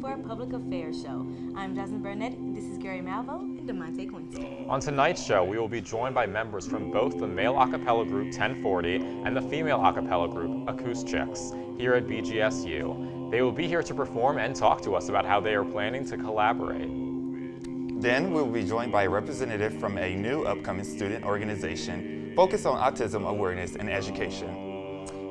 BG24 Public Affairs Show. I'm Jasmine Burnett, and this is Gary Malvo and DeMonte Quincy. On tonight's show, we will be joined by members from both the male a cappella group 1040 and the female a cappella group Acoustics here at BGSU. They will be here to perform and talk to us about how they are planning to collaborate. Then we will be joined by a representative from a new upcoming student organization focused on autism awareness and education.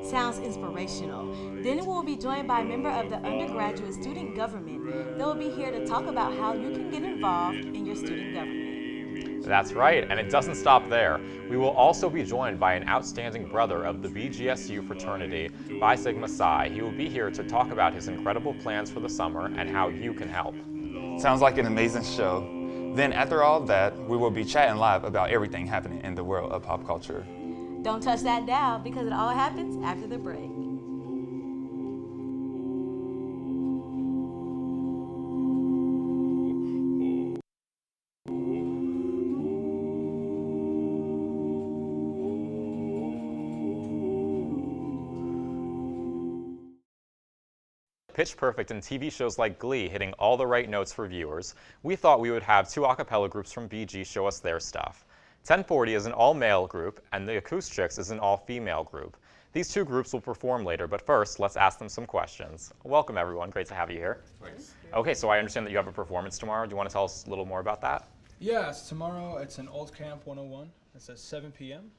Sounds inspirational. Then we'll be joined by a member of the undergraduate student government. They'll be here to talk about how you can get involved in your student government. That's right, and it doesn't stop there. We will also be joined by an outstanding brother of the BGSU fraternity, Phi Sigma Psi. He will be here to talk about his incredible plans for the summer and how you can help. Sounds like an amazing show. Then after all that, we will be chatting live about everything happening in the world of pop culture. Don't touch that dial because it all happens after the break. Pitch perfect in TV shows like Glee hitting all the right notes for viewers, we thought we would have two a cappella groups from BG show us their stuff. 1040 is an all-male group, and the Acoustics is an all-female group. These two groups will perform later, but first, let's ask them some questions. Welcome, everyone. Great to have you here. Thanks. Okay, so I understand that you have a performance tomorrow. Do you want to tell us a little more about that? Yes, tomorrow it's in Old Camp 101. It's at 7 p.m.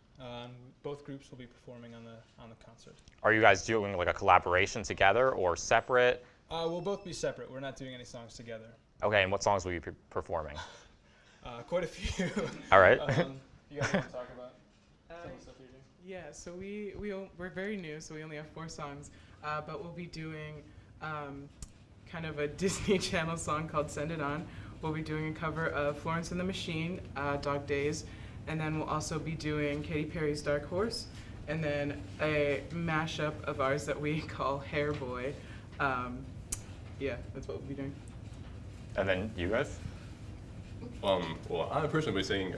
Both groups will be performing on the concert. Are you guys doing like a collaboration together or separate? We'll both be separate. We're not doing any songs together. Okay, and what songs will you be performing? Quite a few. All right. You guys want to talk about some of the stuff you're doing? Yeah, so we're very new, so we only have 4 songs, but we'll be doing kind of a Disney Channel song called Send It On. We'll be doing a cover of Florence and the Machine, Dog Days, and then we'll also be doing Katy Perry's Dark Horse, and then a mashup of ours that we call Hair Boy. Yeah, that's what we'll be doing. And then you guys? Well, I personally been saying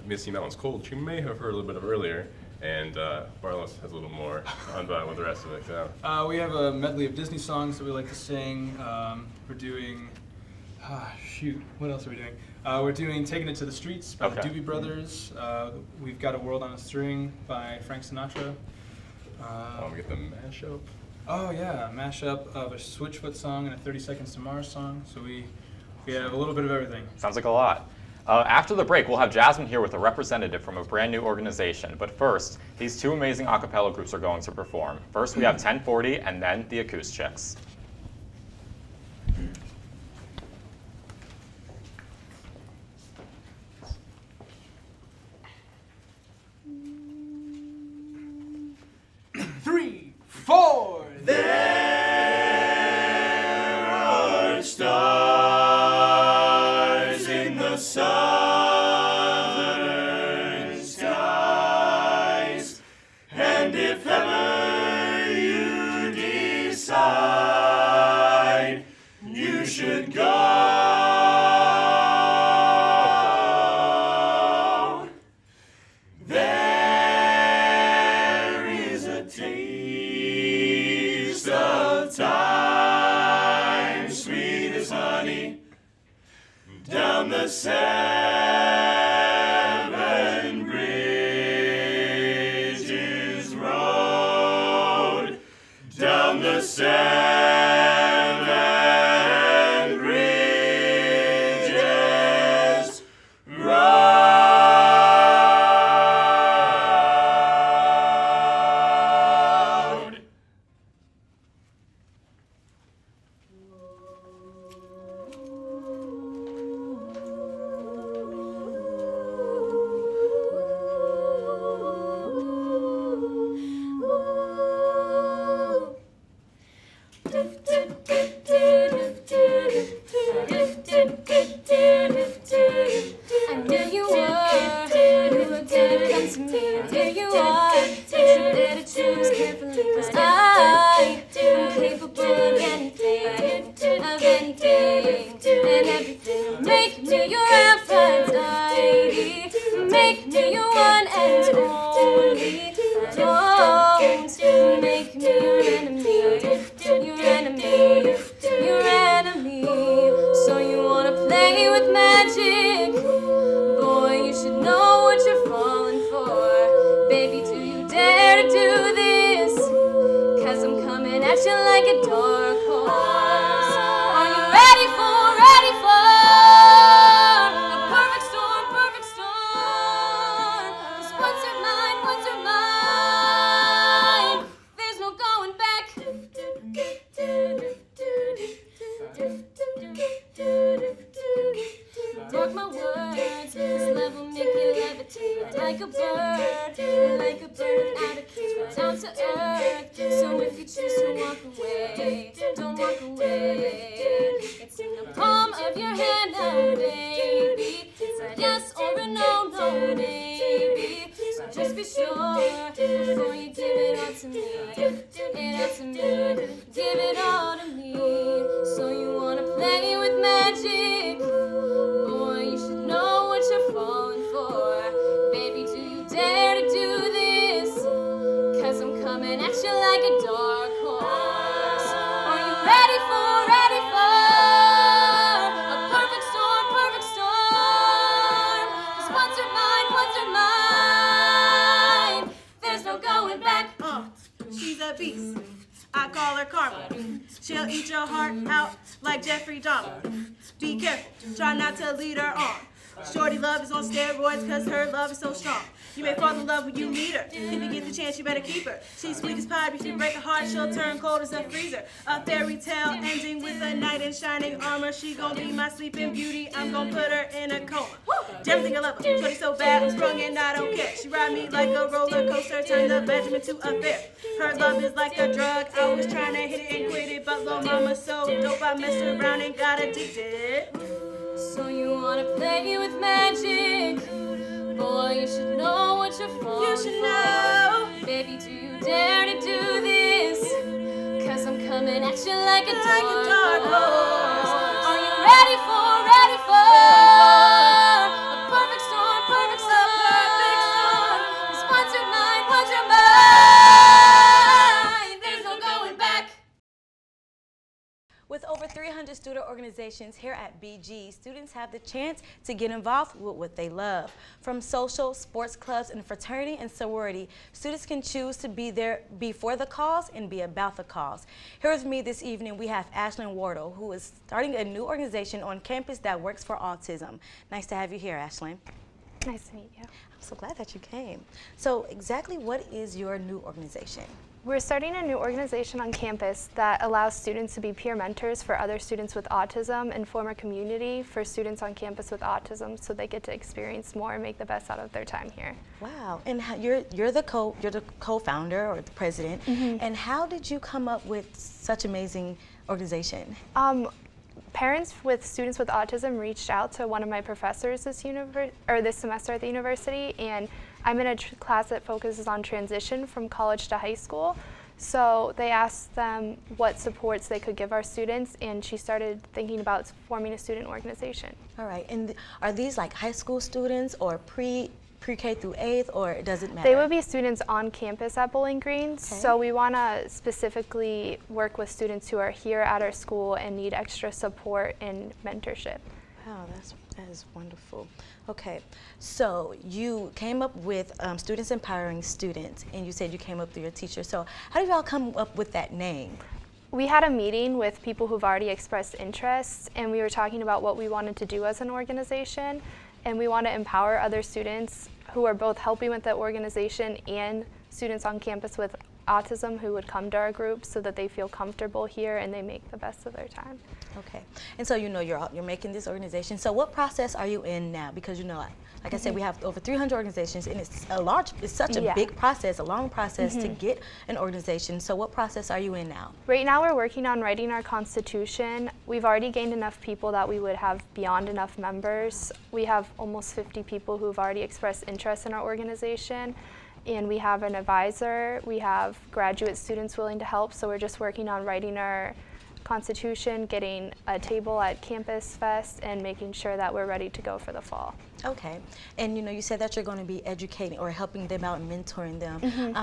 Missy Mountain's Cold. You may have heard a little bit of earlier, and Barlos has a little more on with the rest of it. So. We have a medley of Disney songs that we like to sing. We're doing, what else are we doing? We're doing Taking It to the Streets by the Doobie Brothers. We've Got a World on a String by Frank Sinatra. We get the mashup. Oh yeah, a mashup of a Switchfoot song and a 30 Seconds to Mars song. So we have a little bit of everything. Sounds like a lot. After the break, we'll have Jasmine here with a representative from a brand new organization. But first, these two amazing a cappella groups are going to perform. First, we have 1040 and then the Acoustics. Stars in the southern skies, and if ever you decide you should go, there is a taste of time, sweet as honey, down the Seven Bridges road, down the Seven Bridges road. Don't make me your enemy, your enemy, your enemy. like a dark horse. Are you ready for a perfect storm, perfect storm? 'Cause once you're mine, there's no going back. Mark my words, this love will make you levitate like a bird out of cage, but down to earth. So if you choose to walk away, don't walk away. It's in the palm of your hand now, baby. It's a yes or a no, no, baby. So just be sure before you give it all to me. Give it all to me. So you wanna play with magic? Boy, you should know what you're falling for. Baby, do you dare to do this? 'Cause I'm coming at you like a dark horse. Are you ready for a perfect storm, perfect storm? 'Cause once you're mine, there's no going back. She's a beast. I call her Karma. She'll eat your heart out like Jeffrey Dahmer. Be careful, try not to lead her on. Shorty love is on steroids 'cause her love is so strong. You may fall in love when you meet her. If you get the chance, you better keep her. She's sweet as pie, but if you break her heart, she'll turn cold as a freezer. A fairy tale ending with a knight in shining armor. She gon' be my sleeping beauty. I'm gon' put her in a coma. Damn, think I love her. Shorty so bad, I'm sprung and I don't care. She ride me like a roller coaster, turn the bedroom into a fair. Her love is like a drug. I was trying to hit it and quit it, but little mama so dope, I messed around and got addicted. So you wanna play with magic? Boy, you should know what you're falling You should know. for. Baby, do you dare to do this? 'Cause I'm coming at you like a dark horse. Are you ready for a perfect storm, perfect storm? 'Cause once you're mine, there's no going back. With over 300 student organizations here at BG, students have the chance to get involved with what they love. From social, sports clubs, and fraternity and sorority, students can choose to be there before the cause and be about the cause. Here with me this evening, we have Ashlyn Wardle, who is starting a new organization on campus that works for autism. Nice to have you here, Ashlyn. Nice to meet you. I'm so glad that you came. So exactly what is your new organization? We're starting a new organization on campus that allows students to be peer mentors for other students with autism and form a community for students on campus with autism so they get to experience more and make the best out of their time here. Wow, and you're the co-founder or the president, and how did you come up with such amazing organization? Parents with students with autism reached out to one of my professors this semester at the university, and I'm in a class that focuses on transition from college to high school. So they asked them what supports they could give our students, and she started thinking about forming a student organization. All right, and are these like high school students or pre-K through 8th, or does it matter? They would be students on campus at Bowling Green, okay. So we want to specifically work with students who are here at our school and need extra support and mentorship. Wow, that is wonderful. Okay, so you came up with Students Empowering Students, and you said you came up through your teacher. So how did y'all come up with that name? We had a meeting with people who've already expressed interest, and we were talking about what we wanted to do as an organization, and we want to empower other students who are both helping with the organization and students on campus with autism who would come to our group so that they feel comfortable here and they make the best of their time. Okay, and so you're making this organization. So what process are you in now? Because like I said, we have over 300 organizations, and it's such a big process, a long process to get an organization. So what process are you in now? Right now we're working on writing our constitution. We've already gained enough people that we would have beyond enough members. We have almost 50 people who've already expressed interest in our organization. And we have an advisor, we have graduate students willing to help, so we're just working on writing our constitution, getting a table at Campus Fest, and making sure that we're ready to go for the fall. Okay, and you said that you're going to be educating or helping them out and mentoring them.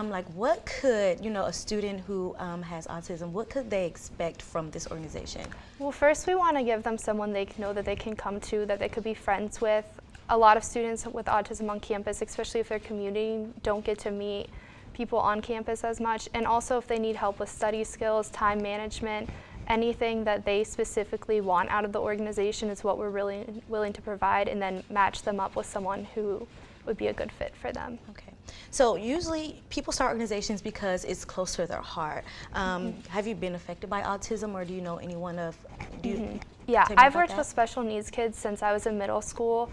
Like what could, a student who has autism, what could they expect from this organization? Well, first we want to give them someone they know that they can come to, that they could be friends with. A lot of students with autism on campus, especially if they're commuting, don't get to meet people on campus as much, and also if they need help with study skills, time management, anything that they specifically want out of the organization is what we're really willing to provide, and then match them up with someone who would be a good fit for them. Okay. So usually people start organizations because it's close to their heart. Have you been affected by autism, or do you know anyone of, Yeah, I've worked with special needs kids since I was in middle school.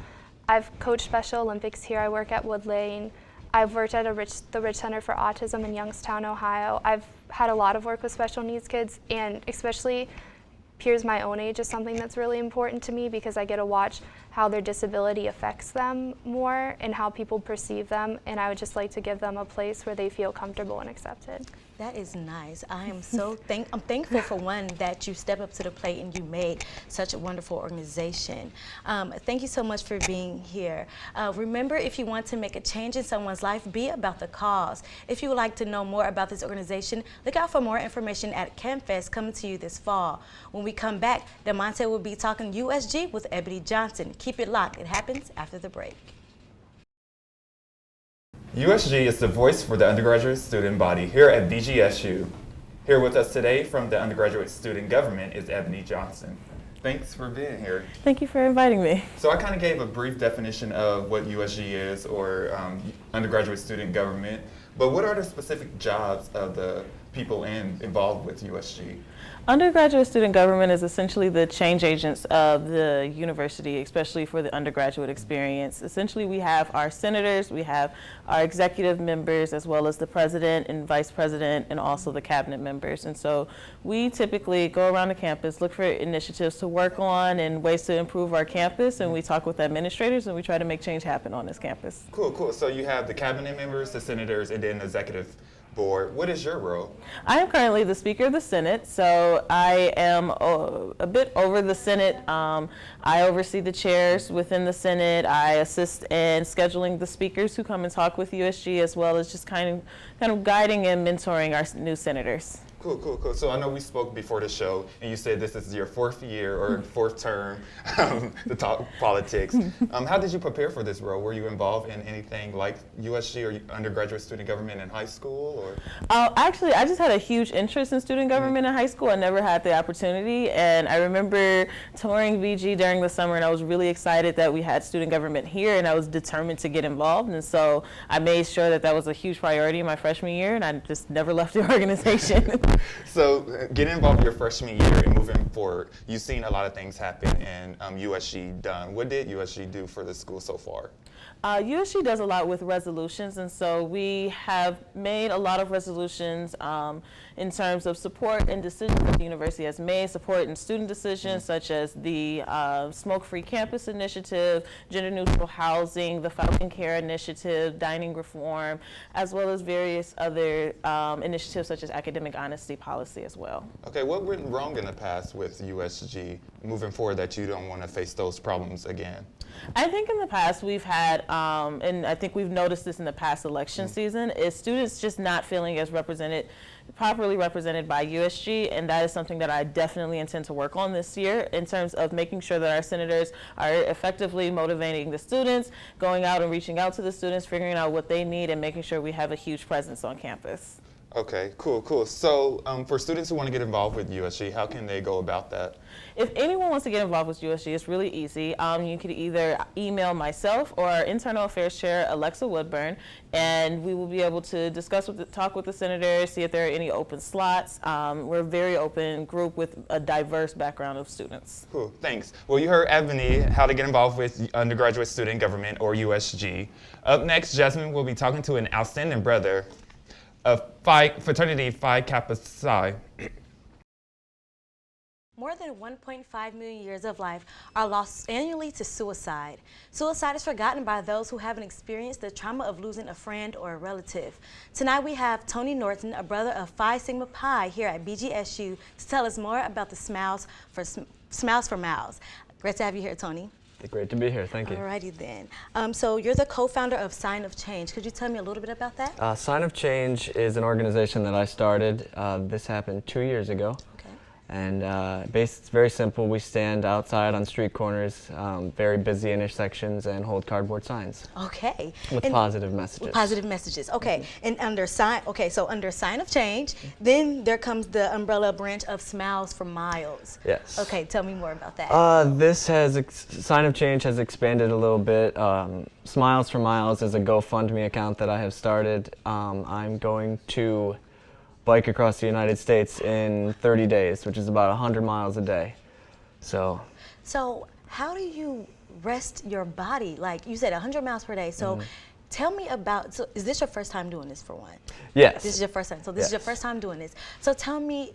I've coached Special Olympics here. I work at Wood Lane. I've worked at the Rich Center for Autism in Youngstown, Ohio. I've had a lot of work with special needs kids, and especially peers my own age is something that's really important to me, because I get to watch how their disability affects them more and how people perceive them, and I would just like to give them a place where they feel comfortable and accepted. That is nice. I am so I'm thankful for one that you step up to the plate and you made such a wonderful organization. Thank you so much for being here. Remember, if you want to make a change in someone's life, be about the cause. If you would like to know more about this organization, look out for more information at CampFest coming to you this fall. When we come back, Demonte will be talking USG with Ebony Johnson. Keep it locked. It happens after the break. USG is the voice for the undergraduate student body here at BGSU. Here with us today from the undergraduate student government is Ebony Johnson. Thanks for being here. Thank you for inviting me. So I kind of gave a brief definition of what USG is, or undergraduate student government, but what are the specific jobs of the people involved with USG? Undergraduate student government is essentially the change agents of the university, especially for the undergraduate experience. Essentially, we have our senators, we have our executive members, as well as the president and vice president, and also the cabinet members. And so we typically go around the campus, look for initiatives to work on and ways to improve our campus, and we talk with administrators, and we try to make change happen on this campus. Cool, cool. So you have the cabinet members, the senators, and then the executive board. What is your role? I am currently the Speaker of the Senate, so I am a bit over the Senate. I oversee the chairs within the Senate. I assist in scheduling the speakers who come and talk with USG, as well as just kind of guiding and mentoring our new senators. Cool, cool, cool. So I know we spoke before the show, and you said this is your fourth year or fourth term to talk politics. How did you prepare for this role? Were you involved in anything like USG or undergraduate student government in high school? Or? Actually, I just had a huge interest in student government in high school. I never had the opportunity, and I remember touring BG during the summer, and I was really excited that we had student government here, and I was determined to get involved, and so I made sure that that was a huge priority in my freshman year, and I just never left the organization. So getting involved your freshman year and moving forward, you've seen a lot of things happen and USG done. What did USG do for the school so far? USG does a lot with resolutions, and so we have made a lot of resolutions in terms of support and decisions that the university has made, support in student decisions such as the Smoke-Free Campus Initiative, gender-neutral housing, the Falcon Care Initiative, dining reform, as well as various other initiatives such as academic honesty policy as well. Okay, what went wrong in the past with USG moving forward that you don't want to face those problems again? I think in the past we've had, and I think we've noticed this in the past election season, is students just not feeling as properly represented by USG, and that is something that I definitely intend to work on this year in terms of making sure that our senators are effectively motivating the students, going out and reaching out to the students, figuring out what they need, and making sure we have a huge presence on campus. Okay, cool, cool. So for students who want to get involved with USG, how can they go about that? If anyone wants to get involved with USG, it's really easy. You can either email myself or our Internal Affairs Chair, Alexa Woodburn, and we will be able to talk with the senators, see if there are any open slots. We're a very open group with a diverse background of students. Cool, thanks. Well, you heard Ebony, how to get involved with undergraduate student government, or USG. Up next, Jasmine will be talking to an outstanding brother of fraternity Phi Kappa Psi. More than 1.5 million years of life are lost annually to suicide. Suicide is forgotten by those who haven't experienced the trauma of losing a friend or a relative. Tonight we have Tony Norton, a brother of Phi Sigma Pi here at BGSU, to tell us more about the Smiles for Miles. Great to have you here, Tony. Great to be here, thank you. Alrighty then. So you're the co-founder of Sign of Change. Could you tell me a little bit about that? Sign of Change is an organization that I started. This happened 2 years ago. Okay. And it's very simple. We stand outside on street corners, very busy intersections, and hold cardboard signs. Okay. With positive messages. With positive messages. Okay. And under sign of change, then there comes the umbrella branch of Smiles for Miles. Yes. Okay, tell me more about that. This sign of change has expanded a little bit. Smiles for Miles is a GoFundMe account that I have started. I'm going to bike across the United States in 30 days, which is about 100 miles a day. So how do you rest your body? Like you said, 100 miles per day. So tell me about, so is this your first time doing this for one? Yes. This is your first time. So this is your first time doing this. So tell me,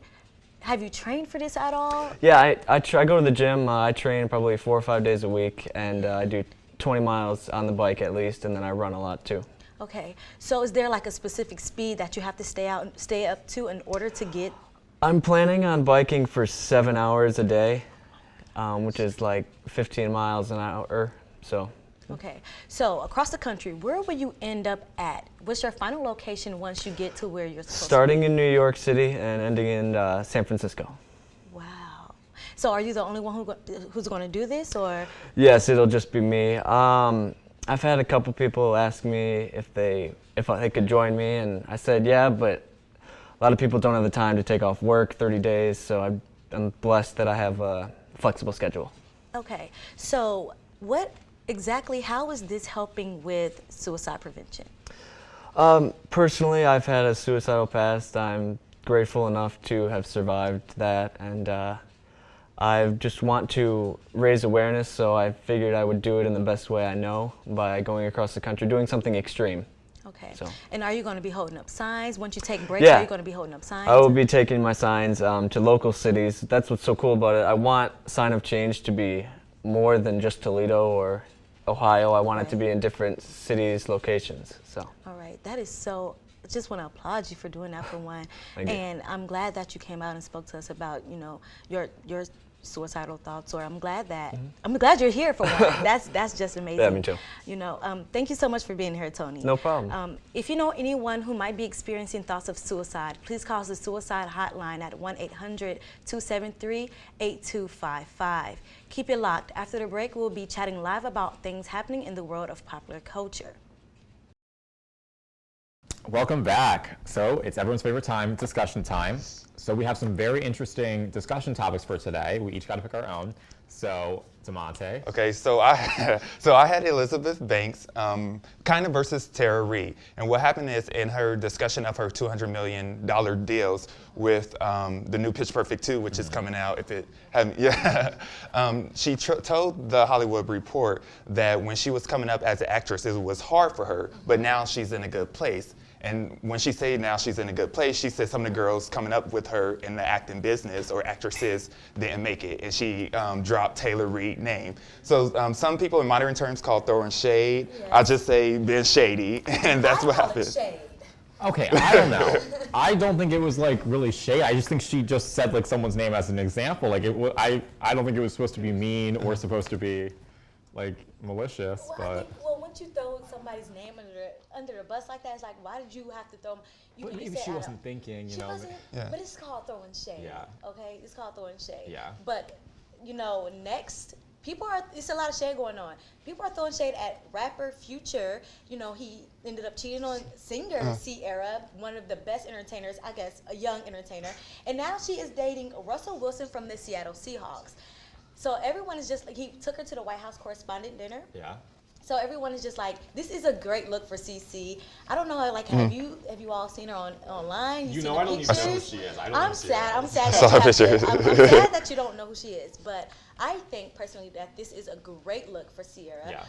have you trained for this at all? Yeah, I go to the gym. I train probably 4 or 5 days a week, and I do 20 miles on the bike at least, and then I run a lot too. Okay, so is there like a specific speed that you have to stay up to in order to get? I'm planning on biking for 7 hours a day, which is like 15 miles an hour, so. Okay, so across the country, where will you end up at? What's your final location once you get to where you're supposed to be? Starting in New York City and ending in San Francisco. Wow. So are you the only one who's going to do this, or? Yes, it'll just be me. I've had a couple people ask me if they could join me, and I said yeah, but a lot of people don't have the time to take off work 30 days, so I'm blessed that I have a flexible schedule. Okay, so how is this helping with suicide prevention? Personally, I've had a suicidal past. I'm grateful enough to have survived that, and I just want to raise awareness, so I figured I would do it in the best way I know by going across the country, doing something extreme. Okay. So. And are you going to be holding up signs? Once you take breaks, Yeah. are you going to be holding up signs? I will be taking my signs to local cities. That's what's so cool about it. I want Sign of Change to be more than just Toledo or Ohio. I want it to be in different cities, locations. So. All right. That is so... I just want to applaud you for doing that for one. Thank you. And I'm glad that you came out and spoke to us about, your suicidal thoughts, or I'm glad you're here for one. That's just amazing. Yeah, me too. Thank you so much for being here, Tony. No problem. If you know anyone who might be experiencing thoughts of suicide, please call the suicide hotline at 1-800-273-8255. Keep it locked. After the break, we'll be chatting live about things happening in the world of popular culture. Welcome back. So it's everyone's favorite time, discussion time. So we have some very interesting discussion topics for today. We each got to pick our own. So, DeMonte. Okay, so I had Elizabeth Banks kind of versus Tara Reid. And what happened is in her discussion of her $200 million deals with the new Pitch Perfect 2, which is coming out, if it hadn't, she told the Hollywood Report that when she was coming up as an actress, it was hard for her, but now she's in a good place. And when she said now she's in a good place, she said some of the girls coming up with her in the acting business or actresses didn't make it. And she dropped Taylor Reid's name. So some people in modern terms call throwing shade. Yes. I just say being shady, and that's what happened. Okay, I don't know. I don't think it was like really shade. I just think she just said like someone's name as an example. Like I don't think it was supposed to be mean or supposed to be like malicious. Well, once you throw somebody's name under the bus like that, it's like, why did you have to throw them? But maybe she wasn't thinking, you know. But it's called throwing shade. Yeah. Okay, it's called throwing shade. Yeah. But next, it's a lot of shade going on. People are throwing shade at rapper Future. He ended up cheating on singer Sierra, one of the best entertainers, I guess, a young entertainer. And now she is dating Russell Wilson from the Seattle Seahawks. So everyone is just like, he took her to the White House correspondent dinner. Yeah. So everyone is just like, this is a great look for CC. I don't know, like, have you all seen her online? I don't even know who she is. I'm sad that you don't know who she is. But I think personally that this is a great look for Sierra. Yeah.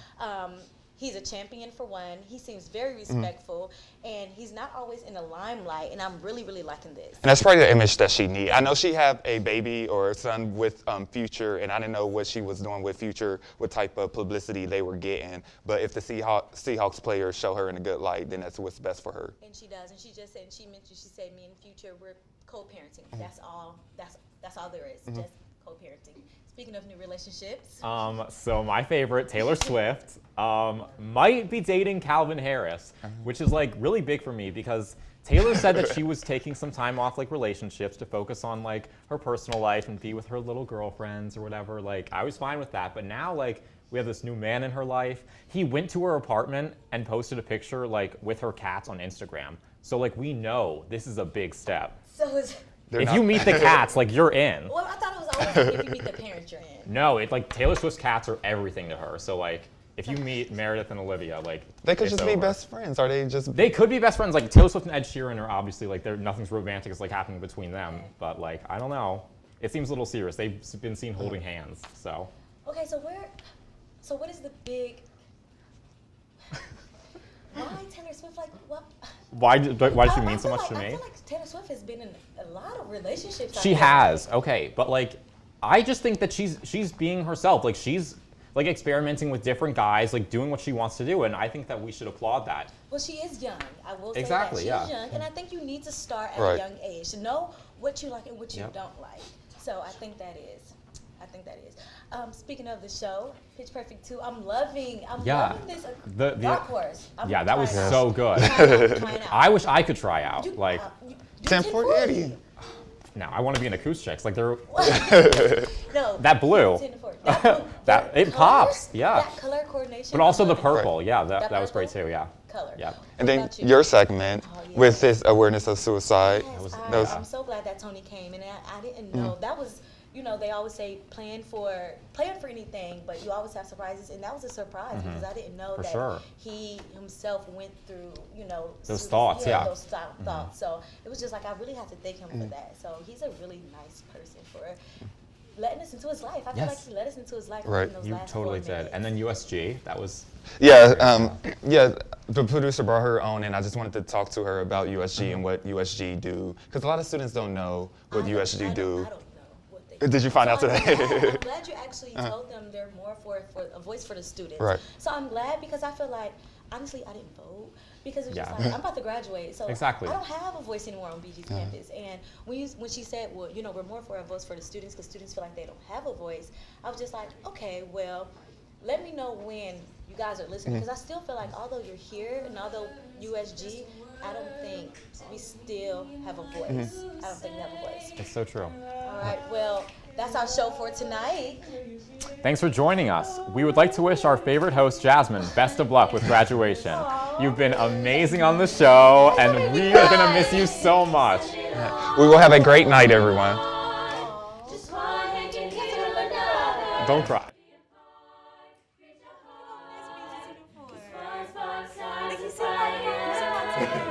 He's a champion for one. He seems very respectful, and he's not always in the limelight, and I'm really, really liking this. And that's probably the image that she needs. I know she have a baby or a son with Future, and I didn't know what she was doing with Future, what type of publicity they were getting. But if the Seahawks players show her in a good light, then that's what's best for her. And she does, and she just said, she said, me and Future, we're co-parenting. That's all there is, just co-parenting. Speaking of new relationships. So my favorite, Taylor Swift. might be dating Calvin Harris, which is like really big for me because Taylor said that she was taking some time off like relationships to focus on like her personal life and be with her little girlfriends or whatever. Like I was fine with that, but now like we have this new man in her life. He went to her apartment and posted a picture like with her cats on Instagram. So like we know this is a big step. So is if you meet the cats, like you're in. Well, I thought it was always like if you meet the parents, you're in. No, it like Taylor Swift's cats are everything to her. So like if you meet Meredith and Olivia, like They could it's just be over. best friends. Are they just? They could be best friends. Like Taylor Swift and Ed Sheeran are obviously like nothing's romantic is like happening between them. But like I don't know, it seems a little serious. They've been seen holding hands. So. Okay, so what is the big? Why Taylor Swift? Like what? Why did she mean so much to me? I feel like Taylor Swift has been in a lot of relationships. She has. Okay, but like I just think that she's being herself. Like she's like experimenting with different guys, like doing what she wants to do, and I think that we should applaud that. Well, she is young. I will say Exactly, that. She yeah. is young, and I think you need to start at Right. a young age to know what you like and what you Yep. don't like. So I think that is. Speaking of the show, Pitch Perfect 2, I'm loving this Dark Horse. Yeah, that was trying so out. good. Trying out. I wish I could try out. You- Like, you 10-4-80. no, I want to be in acoustics. Like they're No. that blue. 10-4. That blue. That it Colors, pops. Yeah. That color coordination. But also I'm the loving it. purple. Yeah, That that was great purple too. Yeah. color. Yeah. And then What about you? your segment yeah. with this awareness of suicide. Yes, that was- I'm so glad that Tony came, and I didn't know that was. You know, they always say plan for anything, but you always have surprises, and that was a surprise because I didn't know For that sure. he himself went through, Those thoughts, yeah. those thoughts. So it was just like I really have to thank him for that. So he's a really nice person for letting us into his life. I feel like Yes. he let us into his life Right. in those You last totally 4 did. minutes. And then USG, that was. Yeah, the producer brought her on, and I just wanted to talk to her about USG and what USG do, because a lot of students don't know what USG do. I don't know what they do. Did you find out So today? I'm glad you actually told them they're more for a voice for the students. Right. So I'm glad because I feel like, honestly, I didn't vote because it was just Yeah. like, I'm about to graduate. So Exactly. I don't have a voice anymore on BG's campus. And when she said, well, we're more for a voice for the students because students feel like they don't have a voice, I was just like, okay, well, let me know when you guys are listening because I still feel like although you're here and although USG, I don't think we still have a voice. I don't think we have a voice. It's so true. All right, well, that's our show for tonight. Thanks for joining us. We would like to wish our favorite host, Jasmine, best of luck with graduation. You've been amazing on the show, and we are going to miss you so much. We will have a great night, everyone. Don't cry. Like you said,